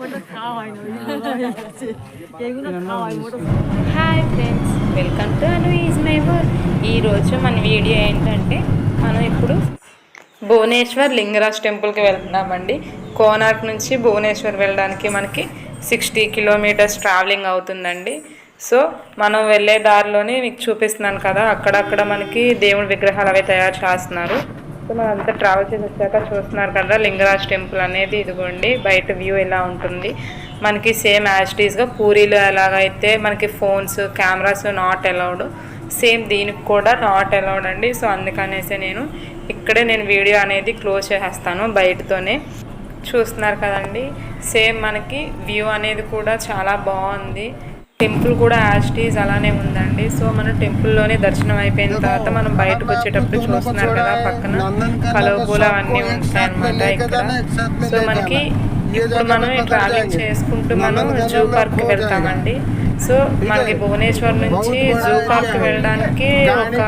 Hi friends, welcome to Anu is my world. ఈరోజు మన video ఏంటంటే మనం ఇప్పుడు భువనేశ్వర్ లింగరాజ్ టెంపుల్కి వెళ్తున్నామండి. కోనార్క్ నుంచి భువనేశ్వర్ వెళ్ళడానికి మనకి 60 కిలోమీటర్స్ ట్రావెలింగ్ అవుతుందండి. సో మనం వెళ్ళే దారిలోనే మీకు చూపిస్తున్నాను కదా, అక్కడక్కడ మనకి దేవుడి విగ్రహాలు అవి తయారు చేస్తున్నారు. సో మనం అంతా ట్రావెల్ చేసి వచ్చాక చూస్తున్నారు కదా లింగరాజ్ టెంపుల్ అనేది. ఇదిగోండి బయట వ్యూ ఎలా ఉంటుంది. మనకి సేమ్ యాజ్ ఇట్ ఈస్గా పూరీలో ఎలాగైతే మనకి phones cameras not allowed, same దీనికి కూడా నాట్ అలౌడ్ అండి. సో అందుకనేసి నేను వీడియో అనేది క్లోజ్ చేసేస్తాను. బయటతోనే చూస్తున్నారు కదండి, సేమ్ మనకి వ్యూ అనేది కూడా చాలా బాగుంది. టెంపుల్ కూడా యాజ్ ఇట్ ఈజ్ అలానే ఉందండి. సో మనం టెంపుల్లోనే దర్శనం అయిపోయిన తర్వాత మనం బయటకు వచ్చేటప్పుడు చూస్తున్నారు కదా పక్కన కలవపూలు అవన్నీ ఉంటాయి అన్నమాట ఇక్కడ. సో మనకి ఇప్పుడు మనం ట్రావెలింగ్ చేసుకుంటూ మనం జూ పార్క్కి వెళ్తామండి. సో మనకి భువనేశ్వర్ నుంచి జూ పార్క్ వెళ్ళడానికి ఒక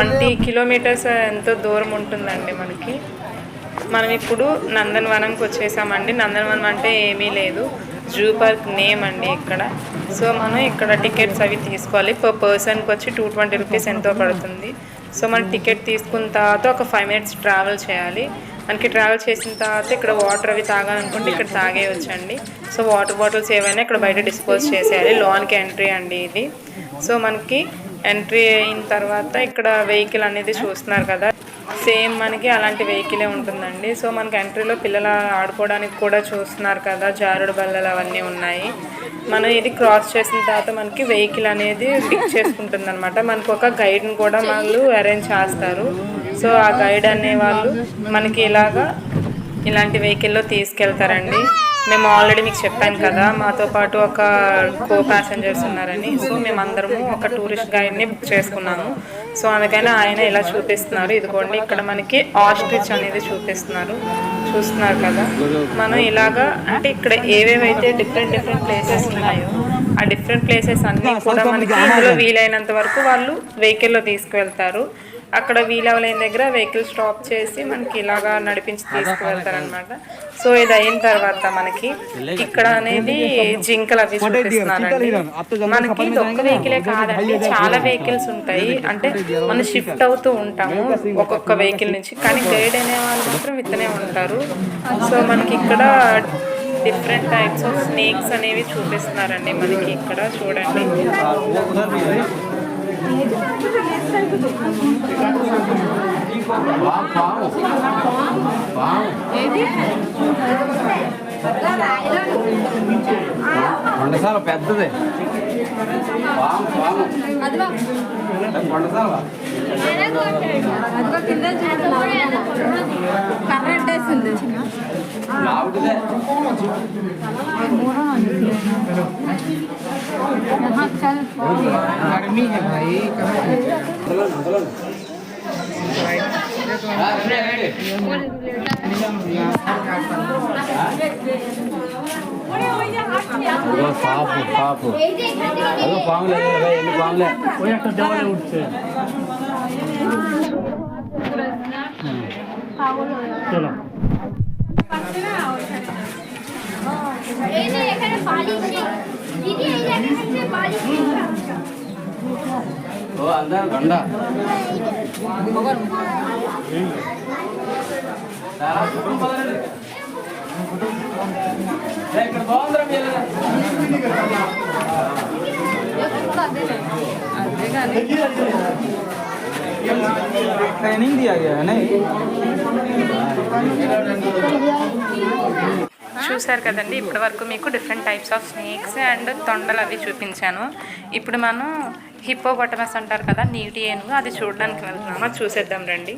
20 కిలోమీటర్స్ ఎంతో దూరం ఉంటుందండి మనకి. మనం ఇప్పుడు నందనవనంకి వచ్చేసామండి. నందనవనం అంటే ఏమీ లేదు, జూ పార్క్ నేమ్ అండి ఇక్కడ. సో మనం ఇక్కడ టికెట్స్ అవి తీసుకోవాలి. పర్ పర్సన్కి వచ్చి 220 రూపీస్ ఎంతో పడుతుంది. సో మనం టికెట్ తీసుకున్న తర్వాత ఒక 5 మినిట్స్ ట్రావెల్ చేయాలి. మనకి ట్రావెల్ చేసిన తర్వాత ఇక్కడ వాటర్ అవి తాగాలనుకుంటే ఇక్కడ తాగేయచ్చండి. సో వాటర్ బాటిల్స్ ఏవైనా ఇక్కడ బయట డిస్పోజ్ చేసేయాలి. లోన్కి ఎంట్రీ అండి ఇది. సో మనకి ఎంట్రీ అయిన తర్వాత ఇక్కడ వెహికల్ అనేది చూస్తున్నారు కదా, సేమ్ మనకి అలాంటి వెహికలే ఉంటుందండి. సో మనకి ఎంట్రీలో పిల్లలు ఆడుకోవడానికి కూడా చూస్తున్నారు కదా, జారుడు బల్లలు అవన్నీ ఉన్నాయి. మనం ఇది క్రాస్ చేసిన తర్వాత మనకి వెహికల్ అనేది పిక్ చేసుకుంటుంది అనమాట. మనకు ఒక గైడ్ని కూడా వాళ్ళు అరేంజ్ చేస్తారు. సో ఆ గైడ్ అనే వాళ్ళు మనకి ఇలాంటి వెహికల్లో తీసుకెళ్తారండి. మేము ఆల్రెడీ మీకు చెప్పాను కదా, మాతో పాటు ఒక కో ప్యాసింజర్స్ ఉన్నారని. సో మేమందరము ఒక టూరిస్ట్ గైడ్ని బుక్ చేసుకున్నాము. సో అందుకని ఆయన ఇలా చూపిస్తున్నారు. ఇదిగోండి ఇక్కడ మనకి ఆస్ట్రిచ్ అనేది చూస్తున్నారు కదా. మనం అంటే ఇక్కడ ఏవేవైతే డిఫరెంట్ ప్లేసెస్ ఉన్నాయో ఆ డిఫరెంట్ ప్లేసెస్ అన్నీ కూడా మనకి ఇందులో వీలైనంత వరకు వాళ్ళు వెహికల్లో తీసుకువెళ్తారు. అక్కడ వీలవలేని దగ్గర వెహికల్ స్టాప్ చేసి మనకి ఇలాగా నడిపించి తీసుకువెళ్తారనమాట. సో ఇది అయిన తర్వాత మనకి ఇక్కడ అనేది జింకలు అవి చూపిస్తున్నారండి. మనకి ఇది ఒక్క వెహికలే కాదండి, చాలా వెహికల్స్ ఉంటాయి. అంటే మనం షిఫ్ట్ అవుతూ ఉంటాము ఒక్కొక్క వెహికల్ నుంచి, కానీ గైడ్ అనే వాళ్ళు మాత్రం ఇతనే ఉంటారు. సో మనకి ఇక్కడ డిఫరెంట్ టైప్స్ ఆఫ్ స్నేక్స్ అనేవి చూపిస్తున్నారండి మనకి ఇక్కడ చూడండి. పెద్దది गर्मी है भाई. चलो अंदर गंडा ट्रेनिंग दिया गया है नहीं. చూసారు కదండి, ఇప్పటి వరకు మీకు different types of snakes and తొండలు అవి చూపించాను. ఇప్పుడు మనం హిప్పోపటమస్ అంటారు కదా, నీటి ఏనుగు, అది చూడడానికి వెళ్తున్నాము. అది చూసేద్దాం రండి.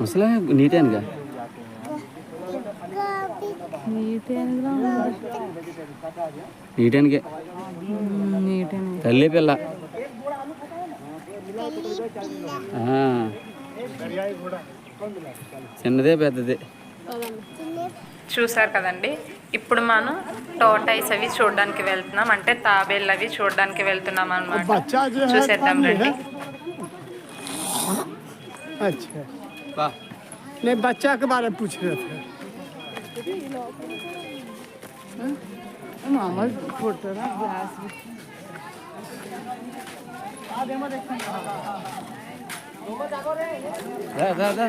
ముసలే నీటి ఏనుగా నీటానికే తల్లి పిల్ల చిన్నదే పెద్దది. చూసారు కదండి. ఇప్పుడు మనం టోటైస్ అవి చూడడానికి వెళ్తున్నాం, అంటే తాబేళ్ళు అవి చూడడానికి వెళ్తున్నాం అన్నమాట. చూసేద్దాం రండి. अच्छा नहीं बच्चा के बारे में पूछ रहे थे मामा फोटो ना ग्लास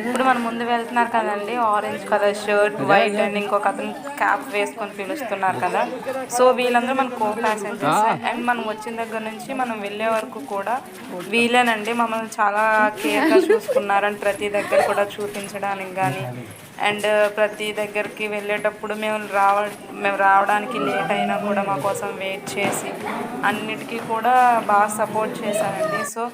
ఇప్పుడు మనం ముందు వెళ్తున్నారు కదండి, orange colour shirt, white and ఇంకొక అతను క్యాప్ వేసుకొని పిలుస్తున్నారు కదా. సో వీళ్ళందరూ మన కో ప్యాసెంజర్స్. అండ్ మనం వచ్చిన దగ్గర నుంచి మనం వెళ్ళే వరకు కూడా వీళ్ళేనండి మమ్మల్ని చాలా కేర్గా చూసుకున్నారు. అండ్ ప్రతి దగ్గర కూడా చూపించడానికి కానీ అండ్ ప్రతి దగ్గరికి వెళ్ళేటప్పుడు మేము రావడానికి లేట్ అయినా కూడా మా కోసం వెయిట్ చేసి అన్నిటికీ కూడా బాగా సపోర్ట్ చేశారండి. సో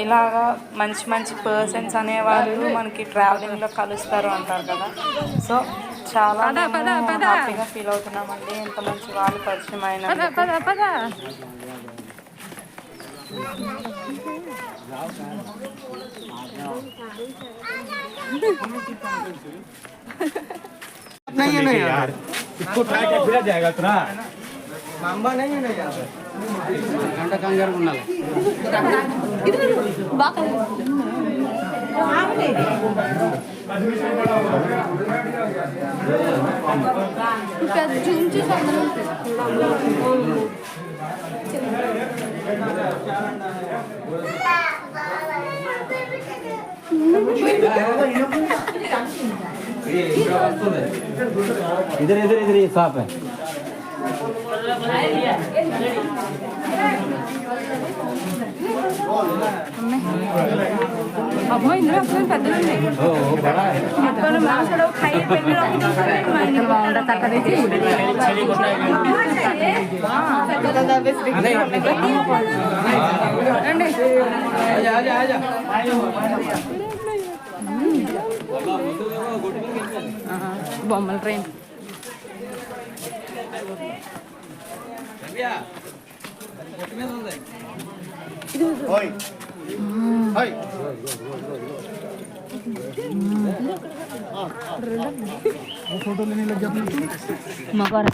ఇలాగా మంచి మంచి పర్సన్స్ అనేవాళ్ళు మనకి ట్రావెలింగ్లో కలుస్తారు అంటారు కదా. సో చాలా హ్యాపీగా ఫీల్ అవుతున్నామండి, ఎంత మంచి వాళ్ళు పరిచయం అయిన. नहीं है नहीं यार इसको उठा के फिर जाएगा इतना मामा नहीं है ना यार గంట కంగారు ఉండాలి. इधर इधर इधर ये साफ है. అమ్మో ఇందులో అసలు పెద్దది బొమ్మల ట్రైన్. फोटो लेने लग गया మగవారా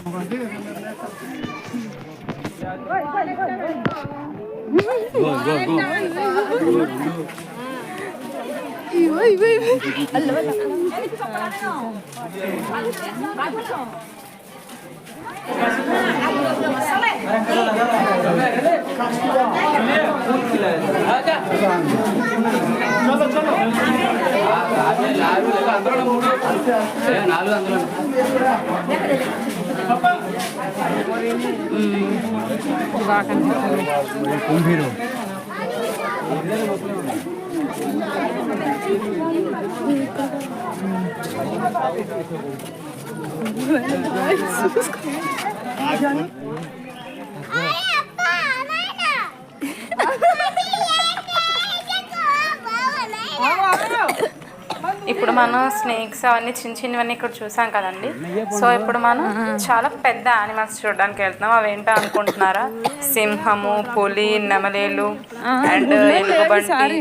कुंभीरो ఇప్పుడు మనం స్నేక్స్ అవన్నీ చిన్న చిన్నవన్నీ ఇక్కడ చూసాం కదండి. సో ఇప్పుడు మనం చాలా పెద్ద యానిమల్స్ చూడడానికి వెళ్తున్నాం. అవి ఏంటో అనుకుంటున్నారా? సింహము, పులి, నెమలేలు అండ్ ఎలుగుబంటి,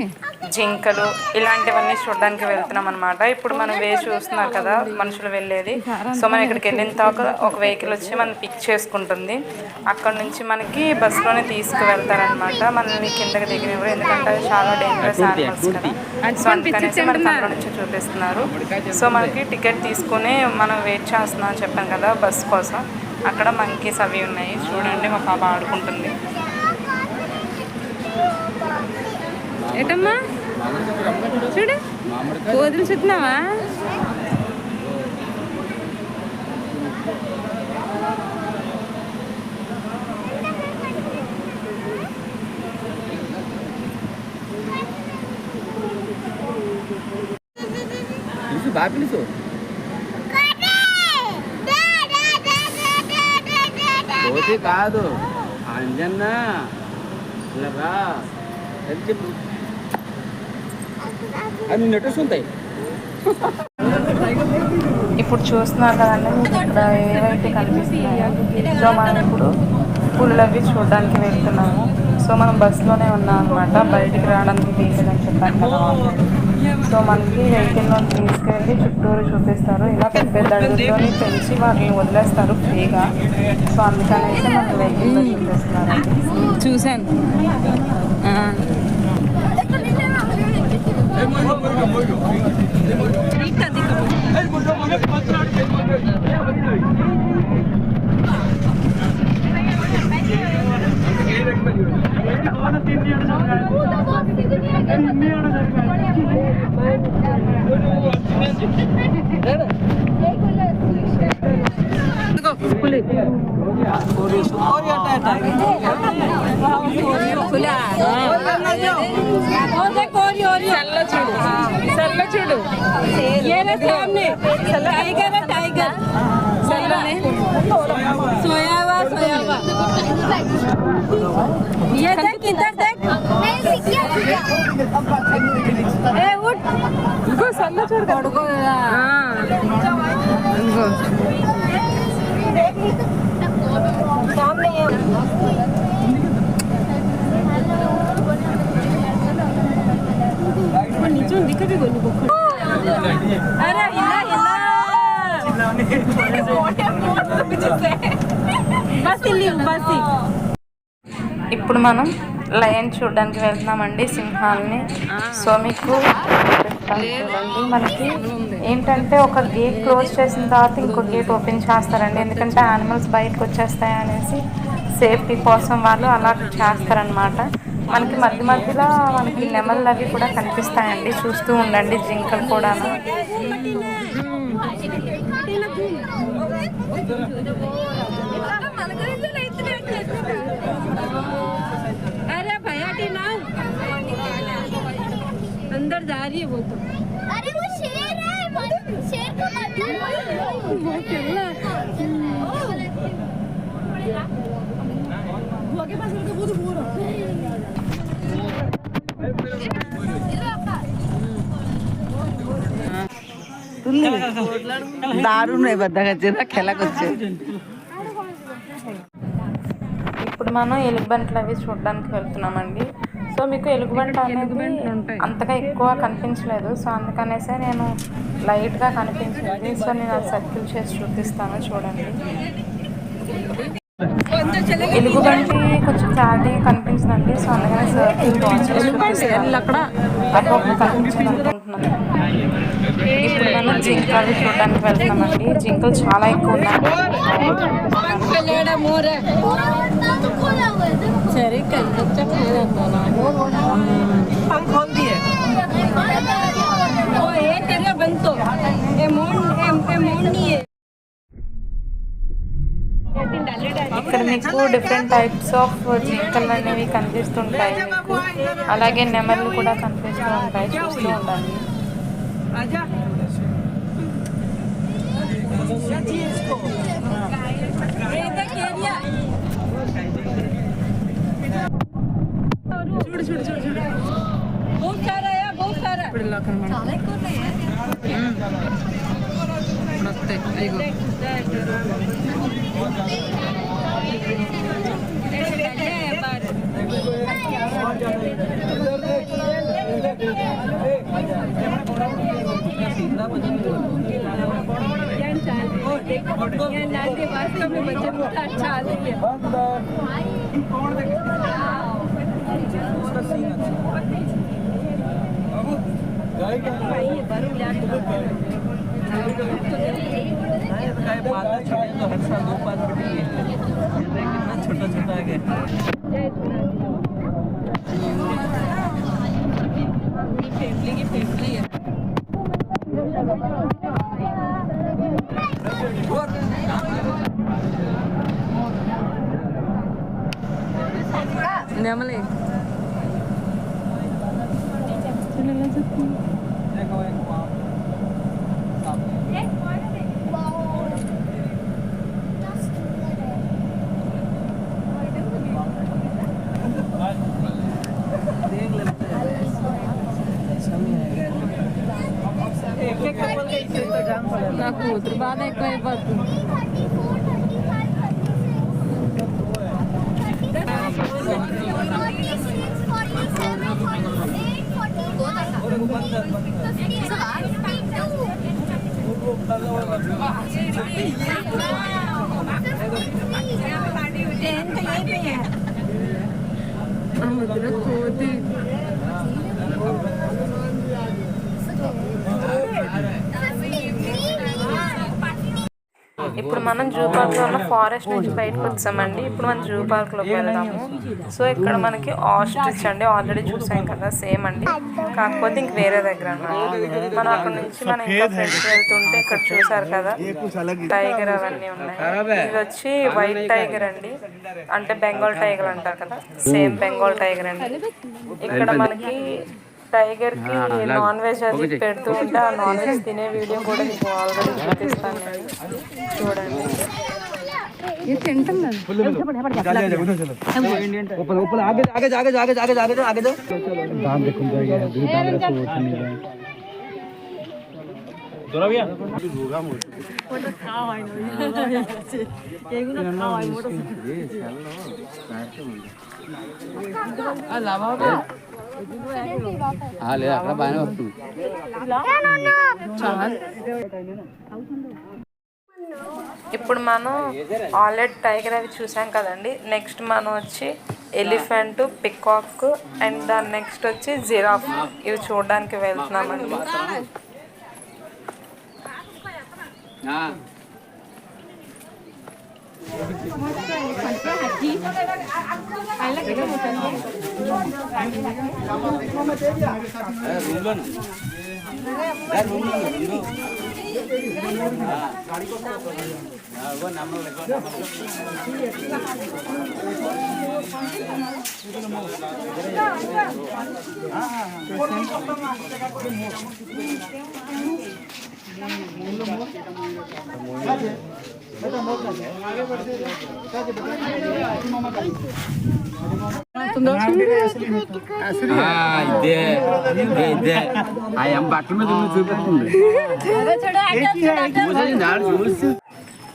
జింకలు ఇలాంటివన్నీ చూడడానికి వెళ్తున్నాం అనమాట. ఇప్పుడు మనం చూస్తున్నారు కదా మనుషులు వెళ్ళేది. సో మనం ఇక్కడికి వెళ్ళిన తర్వాత ఒక వెహికల్ వచ్చి మనం పిక్ చేసుకుంటుంది. అక్కడ నుంచి మనకి బస్సులోనే తీసుకువెళ్తారనమాట. మనల్ని కిందకి దిగినప్పుడు, ఎందుకంటే అది చాలా డేంజరస్ యానిమల్స్ కదా. సో అందుకనేసి మనకి అక్కడ నుంచి చూపిస్తున్నారు. సో మనకి టికెట్ తీసుకుని మనం వెయిట్ చేస్తున్నాం అని చెప్పాను కదా బస్ కోసం. అక్కడ మంకీస్ అవి ఉన్నాయి చూడండి. మా పాప ఆడుకుంటుంది. ఏటమ్మా చూడు, కోతులు చూస్తున్నావా? బాగా పిలుసు. కోతి కాదు అంజన్న, ఇలా చెప్పు. అవి నెట్టేసి ఉంటాయి. ఇప్పుడు చూస్తున్నారు కదండి మీకు ఇక్కడ ఏవైతే కనిపిస్తున్నాయో. సో మనం ఇప్పుడు పులులు అవి చూడడానికి వెళ్తున్నాము. సో మనం బస్సులోనే ఉన్నాం అనమాట. బయటికి రావడానికి వీలేదని చెప్పాను కదా. సో మనకి వెహికల్లో తీసుకెళ్ళి చుట్టూరు చూపిస్తారు. ఇలా పెద్ద పెద్ద అడుగుతో పెంచి వాటిని వదిలేస్తారు ఫ్రీగా. సో అందుకనేసి మనకి వెహికల్లో చూపిస్తున్నారు. చూశాను. చూడు टाइगर है टाइगर सोया हुआ ये देख इधर देख ए उठ इनको सल्ला छोड़ को हां इनको सामने है नीचे दिख भी गोली बोखड़ अरे हिला ఇప్పుడు మనం లయన్ చూడడానికి వెళ్తున్నామండి, సింహాలని. సో మీకు చూడండి, మనకి ఏంటంటే ఒక గేట్ క్లోజ్ చేసిన తర్వాత ఇంకో గేట్ ఓపెన్ చేస్తారండి. ఎందుకంటే యానిమల్స్ బయటకు వచ్చేస్తాయి అనేసి సేఫ్టీ కోసం వాళ్ళు అలా చేస్తారనమాట. మనకి మధ్య మధ్యలో మనకి నెమళ్ళు అవి కూడా కనిపిస్తాయండి, చూస్తూ ఉండండి. జింకలు కూడా. अरे भैया ना अंदर जा रही है वो तो। अरे वो शेर है, शेर को वो चलना वो के पास वो तो पूरा దారుణ బద్దగా కెలకొచ్చే. ఇప్పుడు మనం ఎలుగుబంట్లు అవి చూడడానికి వెళ్తున్నామండి. సో మీకు ఎలుగుబంట అనేది అంతగా ఎక్కువ కనిపించలేదు, సో అందుకనేసే నేను లైట్గా కనిపించింది. సో నేను అది సర్కిల్ చేసి చూపిస్తాను, చూడండి. ఎలుగుబంటి కొంచెం క్లారిటీ కనిపించిందండి, సో అందుకనే సర్కిల్ కనిపించింది అనుకుంటున్నాను. ఇప్పుడు మనం జింకలు చూడడానికి వెళ్తున్నామండి. జింకలు చాలా ఎక్కువ ఉన్నాయి. ఇక్కడ మీకు డిఫరెంట్ టైప్స్ ఆఫ్ జింకలు అనేవి కనిపిస్తుంటాయి మీకు. అలాగే నెమళ్ళు కూడా కనిపిస్తూ ఉంటాయి, చూస్తూ ఉండండి. చూడు చూడు చూడు చూడు बहुत सारा है बहुत सारा చాలా ఎక్కువ ఉన్నాయి మస్తే అయ్యో नाते वास्तव में बच्चे बहुत अच्छा आ रही है छोटा छोटा आगे फैमिली की फैमिली है नेमले నాకు ఉత్తర బాధ ఎక్కువైపోతుంది और ఇప్పుడు మనం జూ పార్క్లో ఉన్న ఫారెస్ట్ నుంచి బయటకు వచ్చామండి. ఇప్పుడు మనం జూ పార్క్లోకి వెళ్దాము. సో ఇక్కడ మనకి ఆస్ట్రిచ్ అండి, ఆల్రెడీ చూసాం కదా, సేమ్ అండి, కాకపోతే ఇంక వేరే దగ్గర అన్నమాట. మనం అక్కడ నుంచి మనం ఇంకా ఫ్రెండ్స్ వెళ్తుంటే ఇక్కడ చూసారు కదా టైగర్ అవన్నీ ఉన్నాయి. ఇది వచ్చి వైట్ టైగర్ అండి, అంటే బెంగాల్ టైగర్ అంటారు కదా, సేమ్ బెంగాల్ టైగర్ అండి. ఇక్కడ మనకి టైగర్ కి నాన్ వెజ్ అది పెడుతూ ఉంటే ఆ నాన్ వెజ్ తినే వీడియో కూడా మీకు ఆల్రెడీ చూపిస్తాను నేను, చూడండి. లేదు అక్కడ బాగానే వస్తుంది. ఇప్పుడు మనం ఆల్రెడీ టైగర్ అవి చూసాం కదండి. నెక్స్ట్ మనం వచ్చి ఎలిఫెంట్, పికాక్ అండ్ దాని నెక్స్ట్ వచ్చి జిరాఫ్, ఇవి చూడడానికి వెళ్తున్నామండి. ఇదే ఆ బట్టల మీద చూపిస్తుంది.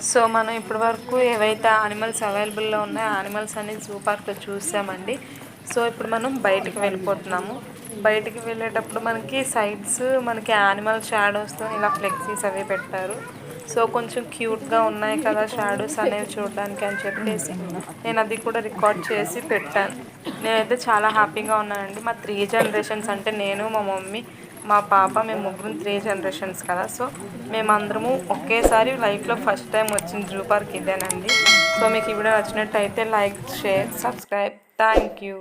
సో మనం ఇప్పటి వరకు ఏవైతే యానిమల్స్ అవైలబుల్లో ఉన్నాయో యానిమల్స్ అన్ని జూ పార్క్లో చూసామండి. సో ఇప్పుడు మనం బయటికి వెళ్ళిపోతున్నాము. బయటికి వెళ్ళేటప్పుడు మనకి సైడ్స్ మనకి యానిమల్ షాడోస్తో ఇలా ఫ్లెక్సీస్ అవి పెట్టారు. సో కొంచెం క్యూట్గా ఉన్నాయి కదా షాడోస్ అనేవి చూడడానికి అని చెప్పేసి నేను అది కూడా రికార్డ్ చేసి పెట్టాను. నేనైతే చాలా హ్యాపీగా ఉన్నానండి. మా 3 జనరేషన్స్, అంటే నేను, మా మమ్మీ, మా పాప, మేము ముగ్గురం 3 జనరేషన్స్ కదా. సో మేమందరము ఒకేసారి లైఫ్లో ఫస్ట్ టైం వచ్చిన జూ పార్క్ ఇదేనండి. సో మీకు ఈ వీడియో నచ్చినట్టయితే like, share, subscribe. Thank you.